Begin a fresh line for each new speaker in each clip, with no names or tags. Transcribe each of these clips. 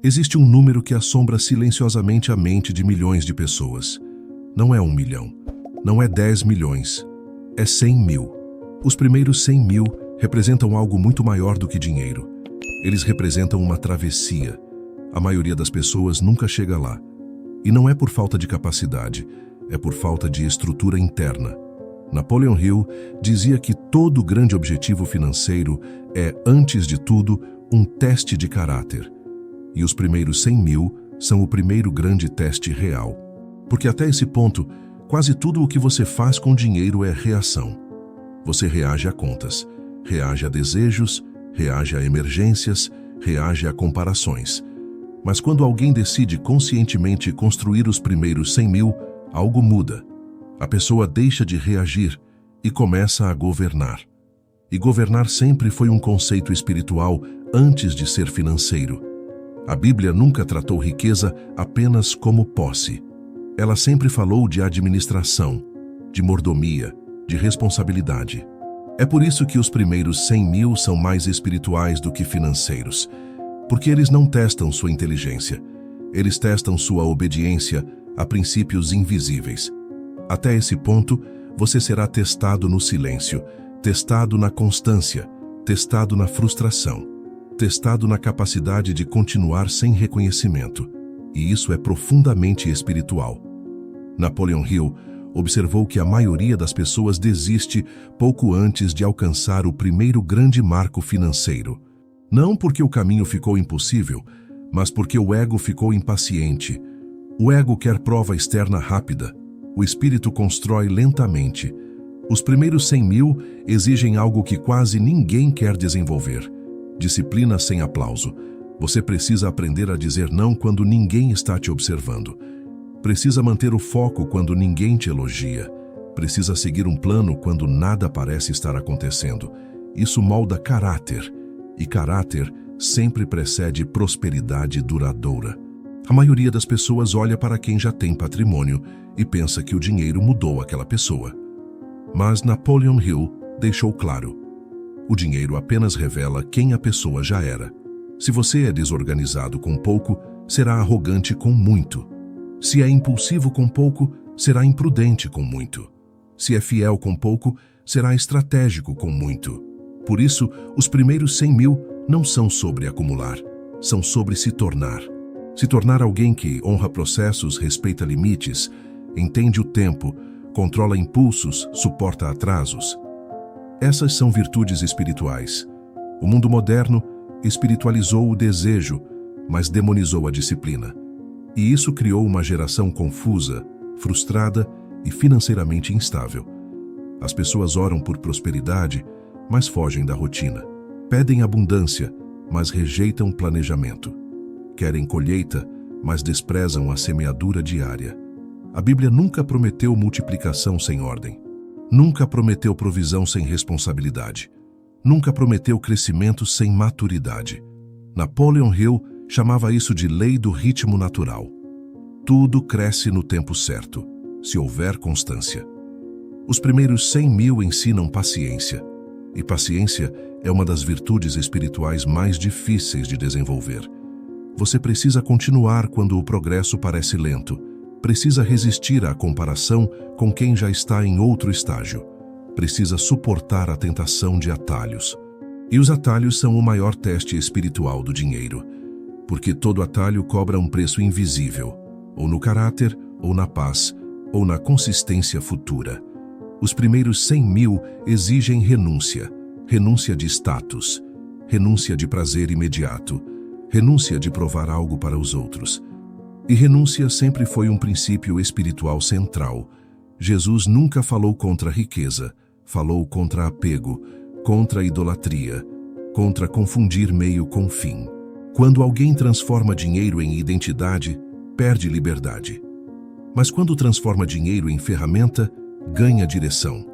Existe um número que assombra silenciosamente a mente de milhões de pessoas. Não é 1 milhão, não é 10 milhões, é 100 mil. Os primeiros 100 mil representam algo muito maior do que dinheiro. Eles representam uma travessia. A maioria das pessoas nunca chega lá. E não é por falta de capacidade, é por falta de estrutura interna. Napoleon Hill dizia que todo grande objetivo financeiro é, antes de tudo, um teste de caráter. E os primeiros 100 mil são o primeiro grande teste real. Porque até esse ponto, quase tudo o que você faz com dinheiro é reação. Você reage a contas, reage a desejos, reage a emergências, reage a comparações. Mas quando alguém decide conscientemente construir os primeiros 100 mil, algo muda. A pessoa deixa de reagir e começa a governar. E governar sempre foi um conceito espiritual antes de ser financeiro. A Bíblia nunca tratou riqueza apenas como posse. Ela sempre falou de administração, de mordomia, de responsabilidade. É por isso que os primeiros 100 mil são mais espirituais do que financeiros. Porque eles não testam sua inteligência. Eles testam sua obediência a princípios invisíveis. Até esse ponto, você será testado no silêncio, testado na constância, testado na frustração, testado na capacidade de continuar sem reconhecimento. E isso é profundamente espiritual. Napoleon Hill observou que a maioria das pessoas desiste pouco antes de alcançar o primeiro grande marco financeiro. Não porque o caminho ficou impossível, mas porque o ego ficou impaciente. O ego quer prova externa rápida. O espírito constrói lentamente. Os primeiros 100 mil exigem algo que quase ninguém quer desenvolver. Disciplina sem aplauso. Você precisa aprender a dizer não quando ninguém está te observando. Precisa manter o foco quando ninguém te elogia. Precisa seguir um plano quando nada parece estar acontecendo. Isso molda caráter. E caráter sempre precede prosperidade duradoura. A maioria das pessoas olha para quem já tem patrimônio e pensa que o dinheiro mudou aquela pessoa. Mas Napoleon Hill deixou claro: o dinheiro apenas revela quem a pessoa já era. Se você é desorganizado com pouco, será arrogante com muito. Se é impulsivo com pouco, será imprudente com muito. Se é fiel com pouco, será estratégico com muito. Por isso, os primeiros 100 mil não são sobre acumular, são sobre se tornar. Se tornar alguém que honra processos, respeita limites, entende o tempo, controla impulsos, suporta atrasos. Essas são virtudes espirituais. O mundo moderno espiritualizou o desejo, mas demonizou a disciplina. E isso criou uma geração confusa, frustrada e financeiramente instável. As pessoas oram por prosperidade, mas fogem da rotina. Pedem abundância, mas rejeitam planejamento. Querem colheita, mas desprezam a semeadura diária. A Bíblia nunca prometeu multiplicação sem ordem. Nunca prometeu provisão sem responsabilidade. Nunca prometeu crescimento sem maturidade. Napoleon Hill chamava isso de lei do ritmo natural. Tudo cresce no tempo certo, se houver constância. Os primeiros 100 mil ensinam paciência. E paciência é uma das virtudes espirituais mais difíceis de desenvolver. Você precisa continuar quando o progresso parece lento. Precisa resistir à comparação com quem já está em outro estágio. Precisa suportar a tentação de atalhos. E os atalhos são o maior teste espiritual do dinheiro. Porque todo atalho cobra um preço invisível, ou no caráter, ou na paz, ou na consistência futura. Os primeiros 100 mil exigem renúncia. Renúncia de status, renúncia de prazer imediato, renúncia de provar algo para os outros. E renúncia sempre foi um princípio espiritual central. Jesus nunca falou contra a riqueza, falou contra apego, contra a idolatria, contra confundir meio com fim. Quando alguém transforma dinheiro em identidade, perde liberdade. Mas quando transforma dinheiro em ferramenta, ganha direção.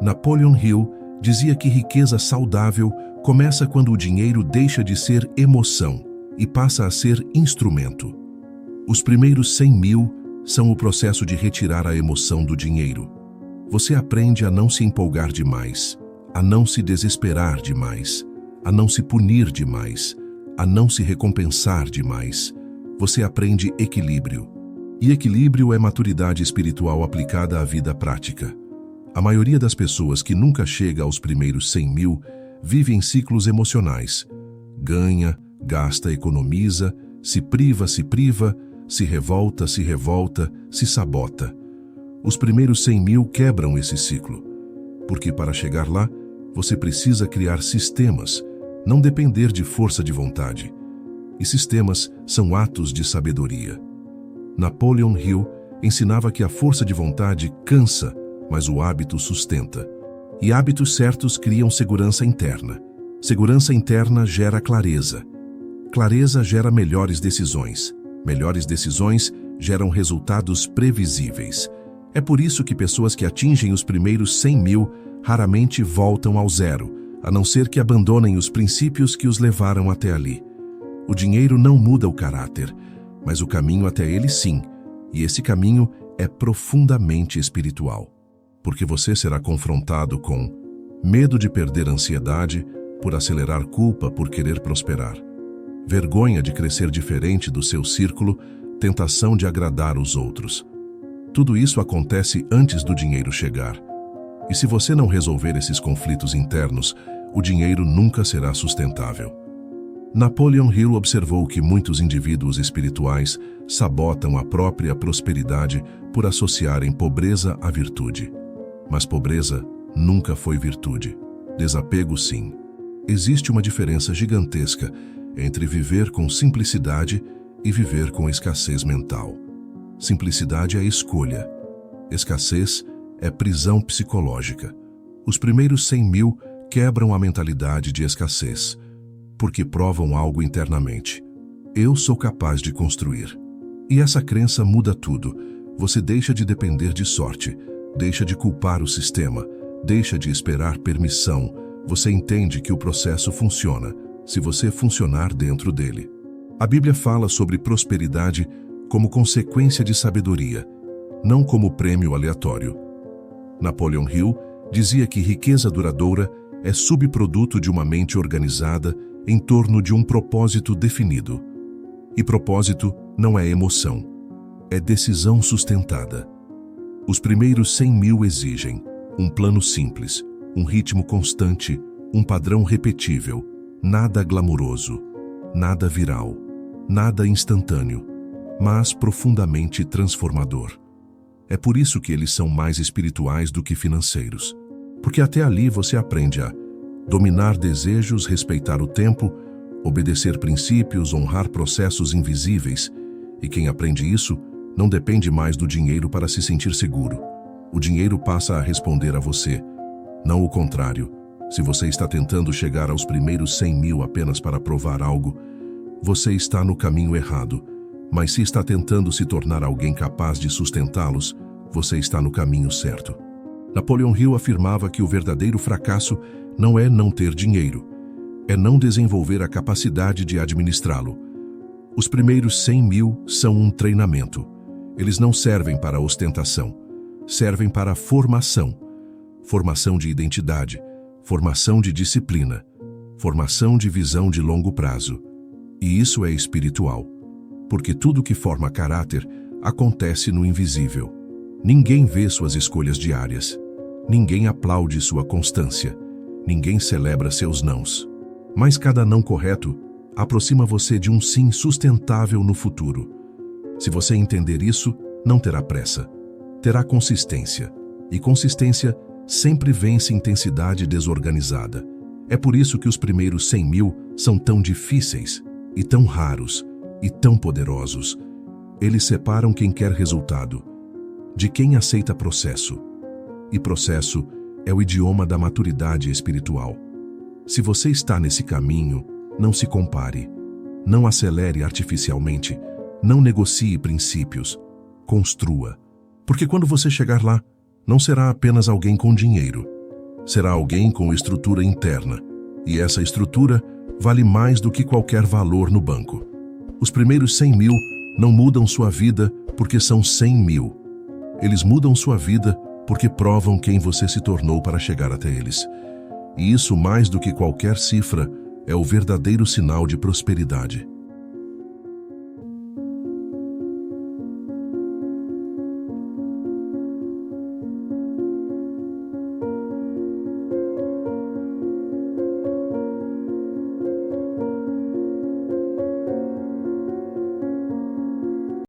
Napoleon Hill dizia que riqueza saudável começa quando o dinheiro deixa de ser emoção e passa a ser instrumento. Os primeiros 100 mil são o processo de retirar a emoção do dinheiro. Você aprende a não se empolgar demais, a não se desesperar demais, a não se punir demais, a não se recompensar demais. Você aprende equilíbrio. E equilíbrio é maturidade espiritual aplicada à vida prática. A maioria das pessoas que nunca chega aos primeiros 100 mil vive em ciclos emocionais. Ganha, gasta, economiza, se priva, se revolta, se sabota. Os primeiros 100 mil quebram esse ciclo, porque para chegar lá, você precisa criar sistemas, não depender de força de vontade. E sistemas são atos de sabedoria. Napoleon Hill ensinava que a força de vontade cansa, mas o hábito sustenta. E hábitos certos criam segurança interna. Segurança interna gera clareza. Clareza gera melhores decisões. Melhores decisões geram resultados previsíveis. É por isso que pessoas que atingem os primeiros 100 mil raramente voltam ao zero, a não ser que abandonem os princípios que os levaram até ali. O dinheiro não muda o caráter, mas o caminho até ele sim, e esse caminho é profundamente espiritual. Porque você será confrontado com medo de perder ansiedade por acelerar culpa por querer prosperar, vergonha de crescer diferente do seu círculo, tentação de agradar os outros. Tudo isso acontece antes do dinheiro chegar. E se você não resolver esses conflitos internos, o dinheiro nunca será sustentável. Napoleon Hill observou que muitos indivíduos espirituais sabotam a própria prosperidade por associarem pobreza à virtude. Mas pobreza nunca foi virtude. Desapego, sim. Existe uma diferença gigantesca entre viver com simplicidade e viver com escassez mental. Simplicidade é escolha. Escassez é prisão psicológica. Os primeiros 100 mil quebram a mentalidade de escassez, porque provam algo internamente. Eu sou capaz de construir. E essa crença muda tudo. Você deixa de depender de sorte, deixa de culpar o sistema, deixa de esperar permissão. Você entende que o processo funciona, se você funcionar dentro dele. A Bíblia fala sobre prosperidade como consequência de sabedoria, não como prêmio aleatório. Napoleon Hill dizia que riqueza duradoura é subproduto de uma mente organizada em torno de um propósito definido. E propósito não é emoção, é decisão sustentada. Os primeiros 100 mil exigem um plano simples, um ritmo constante, um padrão repetível, nada glamuroso, nada viral, nada instantâneo, mas profundamente transformador. É por isso que eles são mais espirituais do que financeiros. Porque até ali você aprende a dominar desejos, respeitar o tempo, obedecer princípios, honrar processos invisíveis. E quem aprende isso não depende mais do dinheiro para se sentir seguro. O dinheiro passa a responder a você, não o contrário. Se você está tentando chegar aos primeiros 100 mil apenas para provar algo, você está no caminho errado. Mas se está tentando se tornar alguém capaz de sustentá-los, você está no caminho certo. Napoleon Hill afirmava que o verdadeiro fracasso não é não ter dinheiro, é não desenvolver a capacidade de administrá-lo. Os primeiros 100 mil são um treinamento. Eles não servem para ostentação, servem para formação. Formação de identidade, formação de disciplina, formação de visão de longo prazo. E isso é espiritual, porque tudo que forma caráter acontece no invisível. Ninguém vê suas escolhas diárias. Ninguém aplaude sua constância. Ninguém celebra seus nãos. Mas cada não correto aproxima você de um sim sustentável no futuro. Se você entender isso, não terá pressa. Terá consistência. E consistência sempre vence intensidade desorganizada. É por isso que os primeiros 100 mil são tão difíceis, e tão raros, e tão poderosos. Eles separam quem quer resultado de quem aceita processo. E processo é o idioma da maturidade espiritual. Se você está nesse caminho, não se compare. Não acelere artificialmente. Não negocie princípios. Construa. Porque quando você chegar lá, não será apenas alguém com dinheiro. Será alguém com estrutura interna. E essa estrutura vale mais do que qualquer valor no banco. Os primeiros 100 mil não mudam sua vida porque são 100 mil. Eles mudam sua vida porque provam quem você se tornou para chegar até eles. E isso, mais do que qualquer cifra, é o verdadeiro sinal de prosperidade.